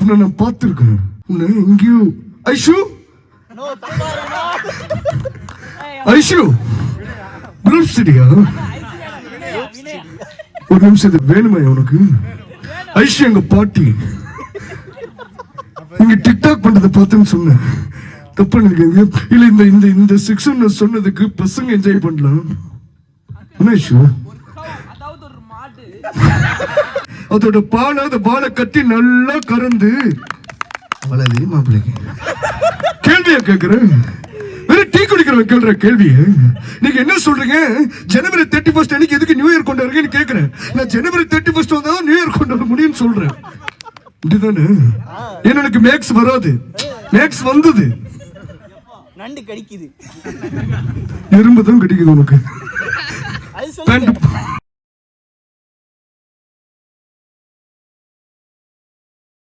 உன்னை நான் பார்த்திருக்கேன். உன்னை எங்கேயோ ஐஷு ஐஷு பிரம்ஸ்டியா ஒரு நிமிஷம் இது வேணுமா உனக்கு? ஐஷு எங்க பாட்டி நீங்க டிக்டாக் பண்றதை பார்த்தேன்னு சொன்னேன். தப்பா நினைக்கிறீங்க இல்ல? இந்த இந்த இந்த செக்ஷன் சொன்னதுக்கு பசங்க என்ஜாய் பண்ணலாம். ஐஷு அதோட பாலை அந்த பாலை கட்டி நல்லா கறந்து வளரே மாப்பிள்ளைக்கு கேள்வியா கேட்கிறேன். வெறும் டீ குடிக்கிறவங்க கேள்ற கேள்வியை நீங்க என்ன சொல்றீங்க? ஜனவரி 31 அன்னைக்கு எதுக்கு நியூ இயர் கொண்டாடுறீங்கன்னு கேட்கிறேன். நான் ஜனவரி 31 வந்தா நியூ இயர் கொண்டாட முடியும்னு சொல்றேன். இதுதானே எனக்கு மேக்ஸ் வராது. மேக்ஸ் வந்தது நண்டு கடிக்குது, எறும்பு தான் கடிக்குது உனக்கு.